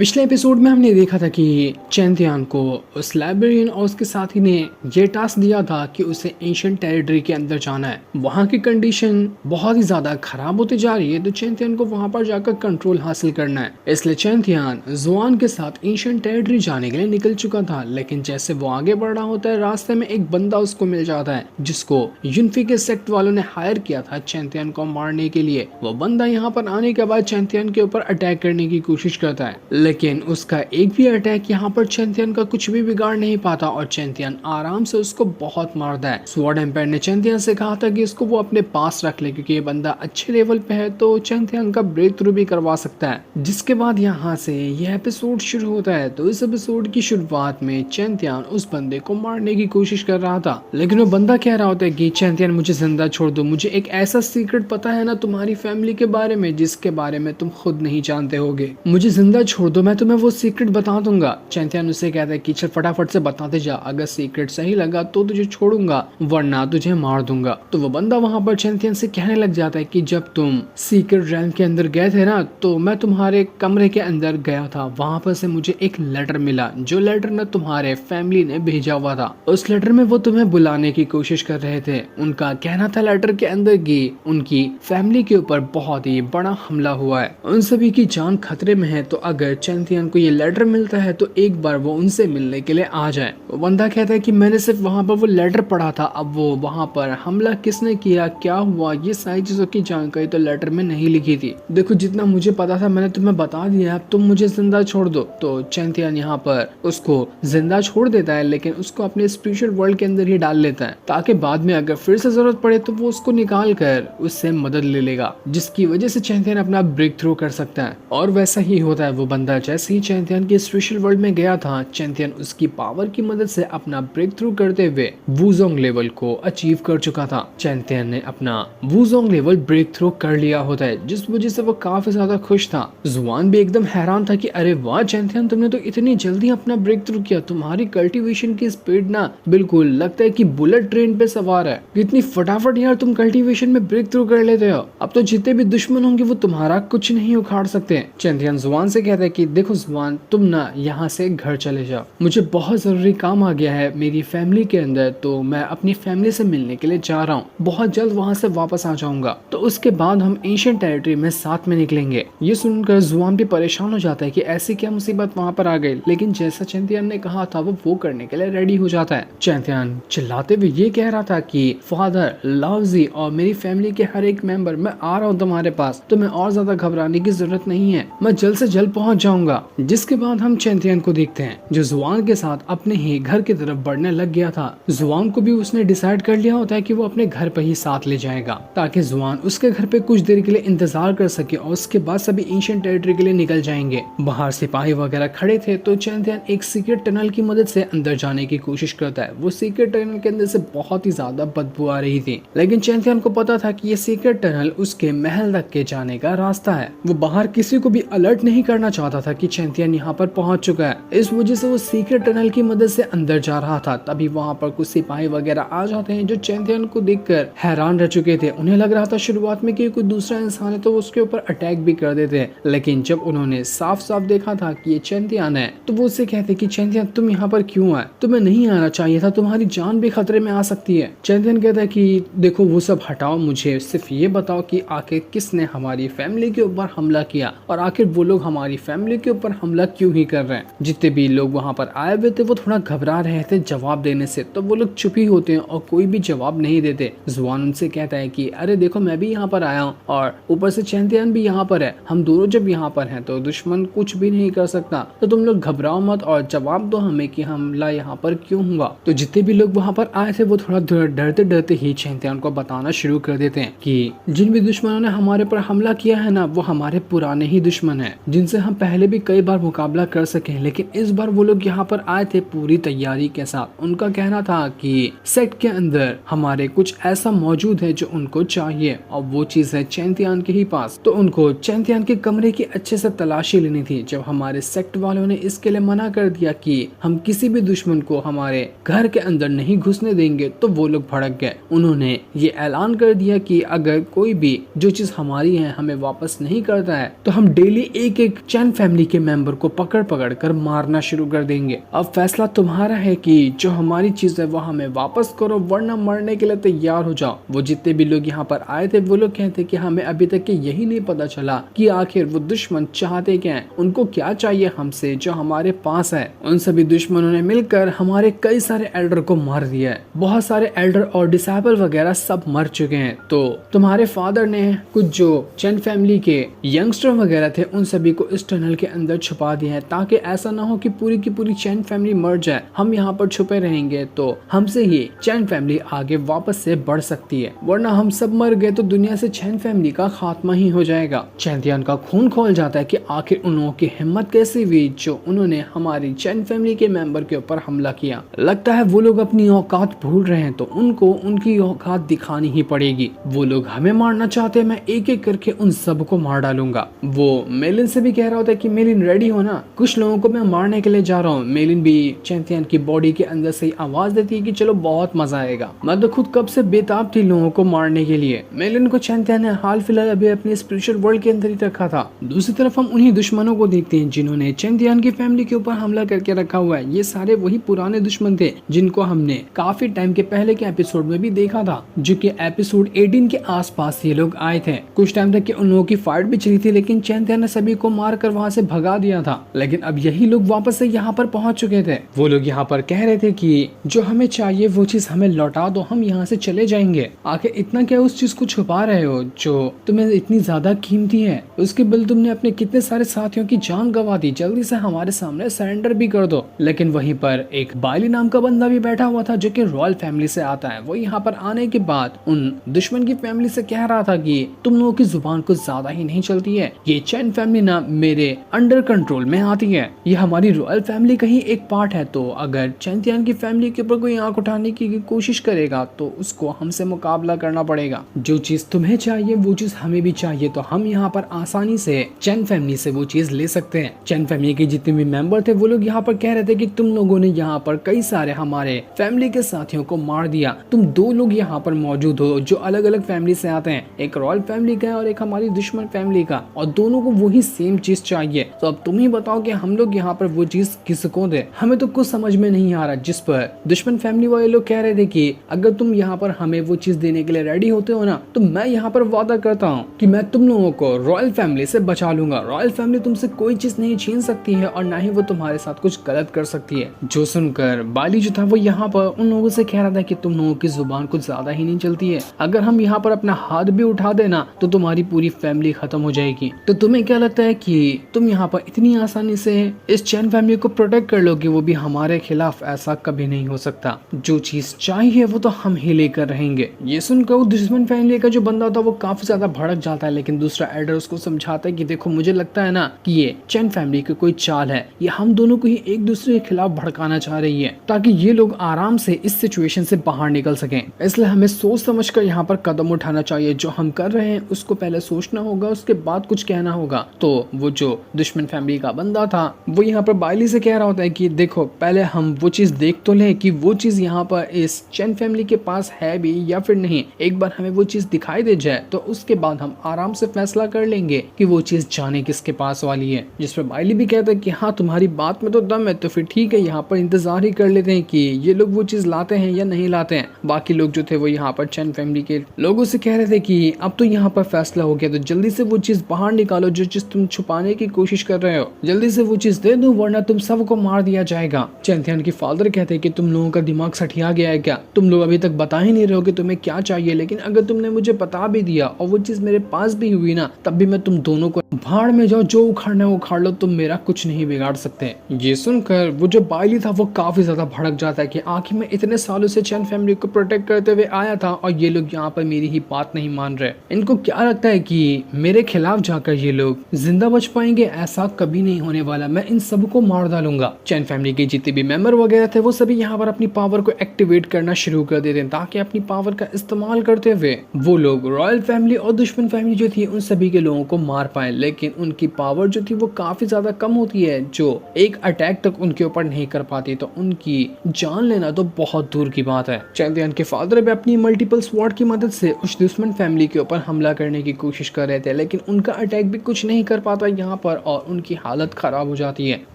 पिछले एपिसोड में हमने देखा था कि चैंतियान को उस लाइब्रेरियन और उसके साथी ने ये टास्क दिया था कि उसे एंशिएंट टेरिटरी के अंदर जाना है। वहाँ की कंडीशन बहुत ही ज्यादा खराब होती जा रही है, तो चैंतियान को वहाँ पर जाकर कंट्रोल हासिल करना है। इसलिए चैंतियान जुआन के साथ एंशिएंट टेरिटरी जाने के लिए निकल चुका था, लेकिन जैसे वो आगे बढ़ रहा होता है, रास्ते में एक बंदा उसको मिल जाता है जिसको यूनफी के सेक्ट वालों ने हायर किया था चैंतियान को मारने के लिए। वो बंदा यहाँ पर आने के बाद चैंतियान के ऊपर अटैक करने की कोशिश करता है, लेकिन उसका एक भी अटैक यहाँ पर चैंतियन का कुछ भी बिगाड़ नहीं पाता और चैंतियन आराम से उसको बहुत मारता है। स्वॉर्ड एम्पायर ने चैंतियन से कहा था कि इसको वो अपने पास रख ले, क्योंकि ये बंदा अच्छे लेवल पे है तो चैंतियन का ब्रेक थ्रू भी करवा सकता है। जिसके बाद यहाँ से यह एपिसोड शुरू होता है। तो इस एपिसोड की शुरुआत में चैंतियन उस बंदे को मारने की कोशिश कर रहा था, लेकिन वो बंदा कह रहा होता है कि चैंतियन मुझे जिंदा छोड़ दो, मुझे एक ऐसा सीक्रेट पता है ना तुम्हारी फैमिली के बारे में जिसके बारे में तुम खुद नहीं जानते होगे, मुझे जिंदा छोड़ दो, मैं तुम्हें वो सीक्रेट बता दूंगा। चैंतियन उसे कहता है कि चल फटाफट से बताते जा, अगर सीक्रेट सही लगा तो तुझे छोड़ूंगा वरना तुझे मार दूंगा। तो वो बंदा वहां पर चैंतियन से कहने लग जाता है कि जब तुम सीक्रेट रैम के अंदर गए थे ना, तो मैं तुम्हारे कमरे के अंदर गया था, वहां पर से मुझे एक लेटर मिला, जो लेटर ना तुम्हारे फैमिली ने भेजा हुआ था। उस लेटर में वो तुम्हें बुलाने की कोशिश कर रहे थे। उनका कहना था लेटर के अंदर की उनकी फैमिली के ऊपर बहुत ही बड़ा हमला हुआ है, उन सभी की जान खतरे में है, तो अगर चैंतियन को ये लेटर मिलता है तो एक बार वो उनसे मिलने के लिए आ जाए। वो बंदा कहता है कि मैंने सिर्फ वहां पर वो लेटर पढ़ा था, अब वो वहां पर हमला किसने किया, क्या हुआ, ये सारी चीजों की जानकारी तो लेटर में नहीं लिखी थी। देखो जितना मुझे पता था मैंने तुम्हें बता दिया, अब तुम मुझे जिंदा छोड़ दो। तो चैंतियन यहाँ पर उसको जिंदा छोड़ देता है, लेकिन उसको अपने स्पिरिचुअल वर्ल्ड के अंदर ही डाल लेता है, ताकि बाद में अगर फिर से जरूरत पड़े तो वो उसको निकाल कर उससे मदद ले लेगा, जिसकी वजह से चैंतियन अपना ब्रेक थ्रू कर सकता है। और वैसा ही होता है। वो बंदा जैसे ही चैंतियन के स्पेशल वर्ल्ड में गया था, चैंतियन उसकी पावर की मदद से अपना ब्रेक थ्रू करते हुए वुजोंग लेवल को अचीव कर चुका था। चैंतियन ने अपना वुजोंग लेवल ब्रेक थ्रू कर लिया होता है, जिस वजह से वो काफी ज्यादा खुश था। जुआन भी एकदम हैरान था कि अरे वाह चैंतियन, तुमने तो इतनी जल्दी अपना ब्रेक थ्रू किया, तुम्हारी कल्टीवेशन की स्पीड ना बिल्कुल लगता है कि बुलेट ट्रेन पे सवार है, इतनी फटाफट यार तुम कल्टीवेशन में ब्रेक थ्रू कर लेते हो, अब तो जितने भी दुश्मन होंगे वो तुम्हारा कुछ नहीं उखाड़ सकते। चैंतियन जुआन से कहता है कि देखो जुआन, तुम ना यहाँ से घर चले जाओ, मुझे बहुत जरूरी काम आ गया है मेरी फैमिली के अंदर, तो मैं अपनी फैमिली से मिलने के लिए जा रहा हूँ, बहुत जल्द वहाँ से वापस आ जाऊंगा, तो उसके बाद हम एंशिएंट टेरिटरी में साथ में निकलेंगे। ये सुनकर जुआन भी परेशान हो जाता है कि ऐसी क्या मुसीबत वहाँ पर आ गई, लेकिन जैसा चैंतियन ने कहा था वो करने के लिए रेडी हो जाता है। चैंतियन चिल्लाते हुए ये कह रहा था कि फादर, लावजी और मेरी फैमिली के हर एक मेंबर, मैं आ रहा हूँ तुम्हारे पास, तुम्हें और ज्यादा घबराने की जरूरत नहीं है, मैं जल्द से जल्द पहुंच जाऊंगा। जिसके बाद हम चैंतियन को देखते हैं जो जुआन के साथ अपने ही घर की तरफ बढ़ने लग गया था। जुआन को भी उसने डिसाइड कर लिया होता है कि वो अपने घर पे ही साथ ले जाएगा, ताकि जुआन उसके घर पे कुछ देर के लिए इंतजार कर सके और उसके बाद सभी एंशिएंट टेरिटरी के लिए निकल जाएंगे। बाहर सिपाही वगैरह खड़े थे, तो चैंतियन एक सीक्रेट टनल की मदद से अंदर जाने की कोशिश करता है। वो सीक्रेट टनल के अंदर से बहुत ही ज्यादा बदबू आ रही थी, लेकिन चैंतियन को पता था कि ये सीक्रेट टनल उसके महल तक के जाने का रास्ता है। वो बाहर किसी को भी अलर्ट नहीं करना चाहता था कि चैंतियन यहाँ पर पहुंच चुका है, इस वजह से वो सीक्रेट टनल की मदद से अंदर जा रहा था। तभी वहाँ पर कुछ सिपाही वगैरह आ जाते हैं जो चैंतियन को देखकर हैरान रह चुके थे। उन्हें लग रहा था शुरुआत में कि कोई दूसरा इंसान है तो वो उसके ऊपर अटैक भी कर देते, लेकिन जब उन्होंने साफ साफ देखा था कि ये चैंतियन है, तो वो उससे कहते कि चैंतियन तुम यहाँ पर क्यों आए, तुम्हें नहीं आना चाहिए था, तुम्हारी जान भी खतरे में आ सकती है। चैंतियन कहता है कि देखो वो सब हटाओ, मुझे सिर्फ ये बताओ कि आखिर किसने हमारी फैमिली के ऊपर हमला किया और आखिर वो लोग हमारी फैमिली के ऊपर हमला क्यों ही कर रहे हैं। जितने भी लोग वहाँ पर आए हुए थे वो थोड़ा घबरा रहे थे जवाब देने से, तो वो लोग चुप ही होते हैं और कोई भी जवाब नहीं देते। जुआन उनसे कहता है कि अरे देखो मैं भी यहाँ पर आया हूँ और ऊपर से चैंतियन भी यहाँ पर है, हम दोनों जब यहाँ पर हैं तो दुश्मन कुछ भी नहीं कर सकता, तो तुम लोग घबराओ मत और जवाब दो हमें कि हमला यहाँ पर क्यों हुआ। तो जितने भी लोग वहाँ पर आए थे वो थोड़ा डरते डरते ही चैंतियन को बताना शुरू कर देते हैं कि जिन भी दुश्मनों ने हमारे पर हमला किया है ना, वो हमारे पुराने ही दुश्मन है, जिनसे हम पहले भी कई बार मुकाबला कर सके, लेकिन इस बार वो लोग यहाँ पर आए थे पूरी तैयारी के साथ। उनका कहना था कि सेक्ट के अंदर हमारे कुछ ऐसा मौजूद है जो उनको चाहिए और वो चीज है चैंतियन के ही पास, तो उनको चैंतियन के कमरे की अच्छे से तलाशी लेनी थी। जब हमारे सेक्ट वालों ने इसके लिए मना कर दिया कि हम किसी भी दुश्मन को हमारे घर के अंदर नहीं घुसने देंगे, तो वो लोग भड़क गए। उन्होंने ये ऐलान कर दिया कि अगर कोई भी जो चीज हमारी है हमें वापस नहीं करता है, तो हम डेली एक एक चैन फैमिली के मेंबर को पकड़ पकड़ कर मारना शुरू कर देंगे। अब फैसला तुम्हारा है कि जो हमारी चीज है वो हमें वापस करो, वरना मरने के लिए तैयार हो जाओ। वो जितने भी लोग यहाँ पर आए थे वो लोग कहते कि हमें अभी तक के यही नहीं पता चला कि आखिर वो दुश्मन चाहते क्या है, उनको क्या चाहिए हमसे जो हमारे पास है। उन सभी दुश्मनों ने मिलकर हमारे कई सारे एल्डर को मार दिया है। बहुत सारे एल्डर और डिसेबल वगैरह सब मर चुके हैं। तो तुम्हारे फादर ने कुछ जो चैन फैमिली के यंगस्टर वगैरह थे उन सभी को इस टनल के अंदर छुपा दिया है, ताकि ऐसा ना हो कि पूरी की पूरी चैन फैमिली मर जाए। हम यहाँ पर छुपे रहेंगे तो हमसे ही चैन फैमिली आगे वापस से बढ़ सकती है, वरना हम सब मर गए तो दुनिया से चैन फैमिली का खात्मा ही हो जाएगा। चैंतियन का खून खोल जाता है कि आखिर उन लोगों की हिम्मत कैसी हुई जो उन्होंने हमारी चैन फैमिली के मेंबर के ऊपर हमला किया। लगता है वो लोग अपनी औकात भूल रहे हैं, तो उनको उनकी औकात दिखानी ही पड़ेगी। वो लोग हमें मारना चाहते हैं, मैं एक एक करके उन सबको मार डालूंगा। वो मेलिन से भी कह रहा होता है कि मेलिन रेडी हो ना, कुछ लोगों को मैं मारने के लिए जा रहा हूँ। मेलिन भी चैंतियन की बॉडी के अंदर से आवाज देती है कि चलो बहुत मजा आएगा। मैं तो खुद कब से बेताब थी लोगों को मारने के लिए। मेलिन को चैंतियन ने हाल फिलहाल अभी अपने स्पिरिचुअल वर्ल्ड के अंदर ही रखा था। दूसरी तरफ हम उन्हीं दुश्मनों को देखते हैं जिन्होंने चैंतियन की फैमिली के ऊपर हमला करके रखा हुआ है। ये सारे वही पुराने दुश्मन थे जिनको हमने काफी टाइम के पहले के एपिसोड में भी देखा था, जो कि एपिसोड 18 के आसपास ये लोग आए थे। कुछ टाइम तक उन लोगों की फाइट भी चली थी, लेकिन चैंतियन ने सभी को मारकर वहां से भगा दिया था। लेकिन अब यही लोग वापस से यहाँ पर पहुंच चुके थे। वो लोग यहाँ पर कह रहे थे कि जो हमें चाहिए वो चीज हमें लौटा दो, हम यहाँ से चले जाएंगे। आखिर इतना क्या उस चीज को छुपा रहे हो जो तुम्हें इतनी ज्यादा कीमती है? उसके बिल तुमने अपने कितने सारे साथियों की जान गंवा दी, जल्दी से हमारे सामने सरेंडर भी कर दो। लेकिन वहीं पर एक बायली नाम का बंदा भी बैठा हुआ था जो कि रॉयल फैमिली से आता है। वो यहाँ पर आने के बाद उन दुश्मन की फैमिली से कह रहा था कि तुम लोगों की जुबान कुछ ज्यादा ही नहीं चलती है, ये चैन फैमिली ना मेरे अंडर कंट्रोल में आती है, ये हमारी रॉयल फैमिली का ही एक पार्ट है। तो अगर चैंतियन की फैमिली के ऊपर कोई आंख उठाने की कोशिश करेगा तो उसको हमसे मुकाबला करना पड़ेगा। जो चीज तुम्हें चाहिए वो चीज हमें भी चाहिए, तो हम यहाँ पर आसानी से चैन फैमिली से वो चीज ले सकते हैं। चैन फैमिली के जितने भी मेंबर थे वो लोग यहाँ पर कह रहे थे कि तुम लोगों ने यहाँ पर कई सारे हमारे फैमिली के साथियों को मार दिया। तुम दो लोग यहाँ पर मौजूद हो जो अलग अलग फैमिली से आते हैं, एक रॉयल फैमिली का है और एक हमारी दुश्मन फैमिली का, और दोनों को वही सेम चीज चाहिए। तो अब तुम ही बताओ कि हम लोग यहाँ पर वो चीज किसको दे? हमें तो कुछ समझ में नहीं आ रहा। जिस पर दुश्मन फैमिली वाले लोग कह रहे थे कि अगर तुम यहाँ पर हमें वो चीज देने के लिए रेडी होते हो ना, तो मैं यहाँ पर वादा करता हूँ कि मैं तुम लोगों को रॉयल फैमिली से बचा लूंगा। रॉयल फैमिली तुमसे कोई चीज नहीं छीन सकती है और ना ही वो तुम्हारे साथ कुछ गलत कर सकती है। जो सुनकर बाली जो था वो यहाँ पर उन लोगों से कह रहा था कि तुम लोगों की जुबान कुछ ज्यादा ही नहीं चलती है, अगर हम यहाँ पर अपना हाथ भी उठा देना तो तुम्हारी पूरी फैमिली खत्म हो जाएगी। तो तुम्हें क्या लगता है कि तुम यहाँ पर इतनी आसानी से इस चैन फैमिली को प्रोटेक्ट कर लोगे? वो भी हमारे खिलाफ? ऐसा कभी नहीं हो सकता। जो चीज चाहिए वो तो हम ही लेकर रहेंगे। ये सुनकर दुश्मन फैमिली का जो बंदा था वो काफी ज्यादा भड़क जाता है, लेकिन दूसरा एल्डर उसको समझाता है कि देखो मुझे लगता है ना कि ये चैन फैमिली की कोई चाल है, ये हम दोनों को ही एक दूसरे के खिलाफ भड़काना चाह रही है ताकि ये लोग आराम से इस सिचुएशन से बाहर निकल सकें। इसलिए हमें सोच समझ कर यहाँ पर कदम उठाना चाहिए। जो हम कर रहे हैं उसको पहले सोचना होगा, उसके बाद कुछ कहना होगा। तो वो जो दुश्मन फैमिली का बंदा था वो यहाँ पर बायली से कह रहा होता है कि देखो पहले हम वो चीज देख तो लें कि वो चीज यहाँ पर इस चैन फैमिली के पास है भी या फिर नहीं। एक बार हमें वो चीज दिखाई दे जाए तो उसके बाद हम आराम से फैसला कर लेंगे कि वो चीज जाने किसके पास वाली है। जिस पर बायली भी कहता है कि हाँ तुम्हारी बात में तो दम है, तो फिर ठीक है यहाँ पर इंतजार ही कर लेते हैं कि ये लोग वो चीज लाते हैं या नहीं लाते हैं। बाकी लोग जो थे वो यहाँ पर चैन फैमिली के लोगों से कह रहे थे कि अब तो यहाँ पर फैसला हो गया, तो जल्दी से वो चीज बाहर निकालो जो चीज तुम छुपाने की कोशिश कर रहे हो, जल्दी से वो चीज दे दो वरना तुम सबको मार दिया जाएगा। चैंतियन की फादर कहते हैं कि तुम लोगों का दिमाग सठिया गया है क्या? तुम लोग अभी तक बता ही नहीं रहे हो कि तुम्हें क्या चाहिए, लेकिन अगर तुमने मुझे बता भी दिया और वो चीज मेरे पास भी हुई ना, तब भी मैं तुम दोनों को भाड़ में जाओ, जो उखाड़ना है उखाड़ लो, तुम मेरा कुछ नहीं बिगाड़ सकते। ये सुनकर वो जो बायली था वो काफी ज्यादा भड़क जाता है कि आखिर मैं इतने सालों से चैन फैमिली को प्रोटेक्ट करते हुए आया था और ये लोग यहाँ पर मेरी ही बात नहीं मान रहे। इनको क्या लगता है कि मेरे खिलाफ जाकर ये लोग जिंदा बच पाएंगे? ऐसा कभी नहीं होने वाला, मैं इन सबको मार डालूंगा। चैन फैमिली के जितने भी मेंबर वगैरह थे वो सभी यहाँ पर अपनी पावर को एक्टिवेट करना शुरू कर देते हैं ताकि अपनी पावर का इस्तेमाल करते हुए वो लोग रॉयल फैमिली और दुश्मन फैमिली जो थी उन सभी के लोगों को मार पाए। लेकिन उनकी पावर जो थी वो काफी ज्यादा कम होती है, जो एक अटैक तक उनके ऊपर नहीं कर पाती, तो उनकी जान लेना तो बहुत दूर की बात है। चैंदियन के फादर भी अपनी मल्टीपल स्वॉर्ड की मदद से उस दुश्मन फैमिली के ऊपर हमला करने की कोशिश कर रहे थे, लेकिन उनका अटैक भी कुछ नहीं कर पाता यहाँ पर और उनकी हालत खराब हो जाती है।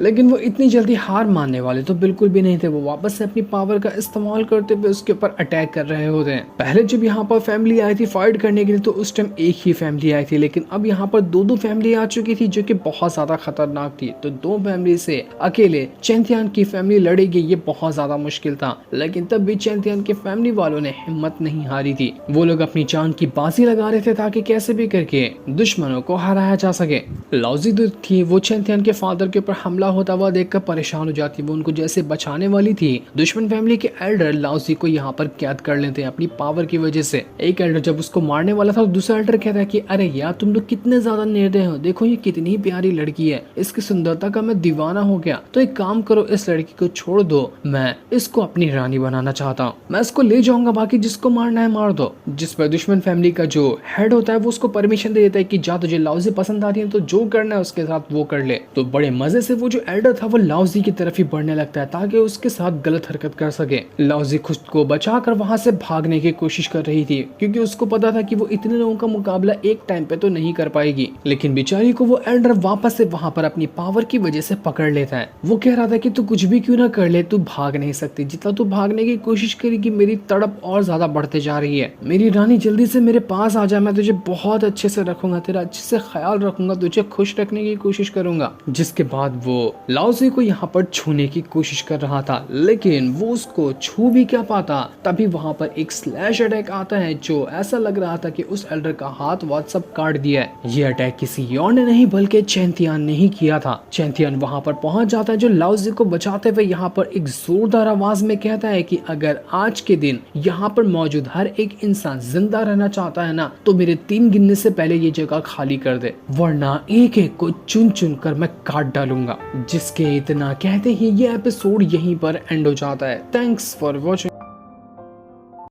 लेकिन वो इतनी जल्दी हार मानने वाले तो बिल्कुल भी नहीं थे। वो वापस से अपनी पावर का इस्तेमाल करते हुए उसके ऊपर अटैक कर रहे होते हैं। पहले जब यहाँ पर फैमिली आई थी फाइट करने के लिए तो उस टाइम एक ही फैमिली आई थी, लेकिन अब यहाँ पर दो फैमिली आ चुकी थी जो कि बहुत ज्यादा खतरनाक थी। तो दो फैमिली से अकेले चैंतियन की फैमिली लड़ेगी ये बहुत ज्यादा मुश्किल था, लेकिन तब भी चैंतियन के फैमिली वालों ने हिम्मत नहीं हारी थी। वो लोग अपनी जान की बाजी लगा रहे थे ताकि कैसे भी करके दुश्मनों को हराया जा सके। लाउजी जो थी वो चैंतियन के फादर के ऊपर हमला होता हुआ देखकर परेशान हो जाती। वो उनको जैसे बचाने वाली थी, दुश्मन फैमिली के एल्डर लाउजी को यहाँ पर कैद कर लेते हैं अपनी पावर की वजह से। एक एल्डर जब उसको मारने वाला था तो दूसरा एल्डर कहता है कि अरे यार तुम लोग कितने ज्यादा निर्दय हो, देखो ये कितनी प्यारी लड़की है, इसकी सुंदरता का मैं दीवाना हो गया, तो एक काम करो इस लड़की को छोड़ दो, मैं इसको अपनी रानी बनाना चाहता हूँ, मैं इसको ले जाऊंगा, बाकी जिसको मारना है मार दो। जिस पर दुश्मन फैमिली का जो हेड होता है वो उसको परमिशन दे देता है कि जा तुझे लाउजी पसंद आती है तो जो करना है उसके साथ वो कर ले। तो बड़े मजे से वो जो एल्डर था वो लाउजी की तरफ ही बढ़ने लगता है ताकि उसके साथ गलत हरकत कर सके। लाउजी खुद को बचाकर वहां से भागने की कोशिश कर रही थी क्योंकि उसको पता था कि वो इतने लोगों का मुकाबला एक टाइम पे तो नहीं कर पाएगी, लेकिन बेचारी को वो एल्डर वापस से वहां पर अपनी पावर की वजह से पकड़ लेता है। वो कह रहा था कि तू कुछ भी क्यों ना कर ले, तू भाग नहीं सकती, जितना तू भागने की कोशिश करेगी मेरी तड़प और ज्यादा बढ़ते जा रही है। मेरी रानी जल्दी से मेरे पास आ जा, मैं तुझे बहुत अच्छे से रखूंगा, तेरा अच्छे से ख्याल रखूंगा, तुझे खुश रखने की कोशिश करूंगा। जिसके बाद वो लाउजी को यहाँ पर छूने की कोशिश कर रहा था, लेकिन वो उसको छू भी क्या पाता। तभी वहां पर एक स्लैश अटैक आता है जो ऐसा लग रहा था कि उस एल्डर का हाथ वाथ सब काट दिया है। ये अटैक किसी और ने नहीं बल्कि चैंतियन ने ही किया था। चैंतियन वहां पर पहुंच जाता है जो लाउजी को बचाते हुए यहाँ पर एक जोरदार आवाज में कहता है कि अगर आज के दिन यहाँ पर मौजूद हर एक इंसान जिंदा रहना चाहता है ना तो मेरे 3 गिनने से पहले ये जगह खाली कर दे, वरना एक एक को चुन चुन कर मैं काट डालूंगा। जिसके इतना कहते ही ये एपिसोड यहीं पर एंड हो जाता है। Thanks for watching.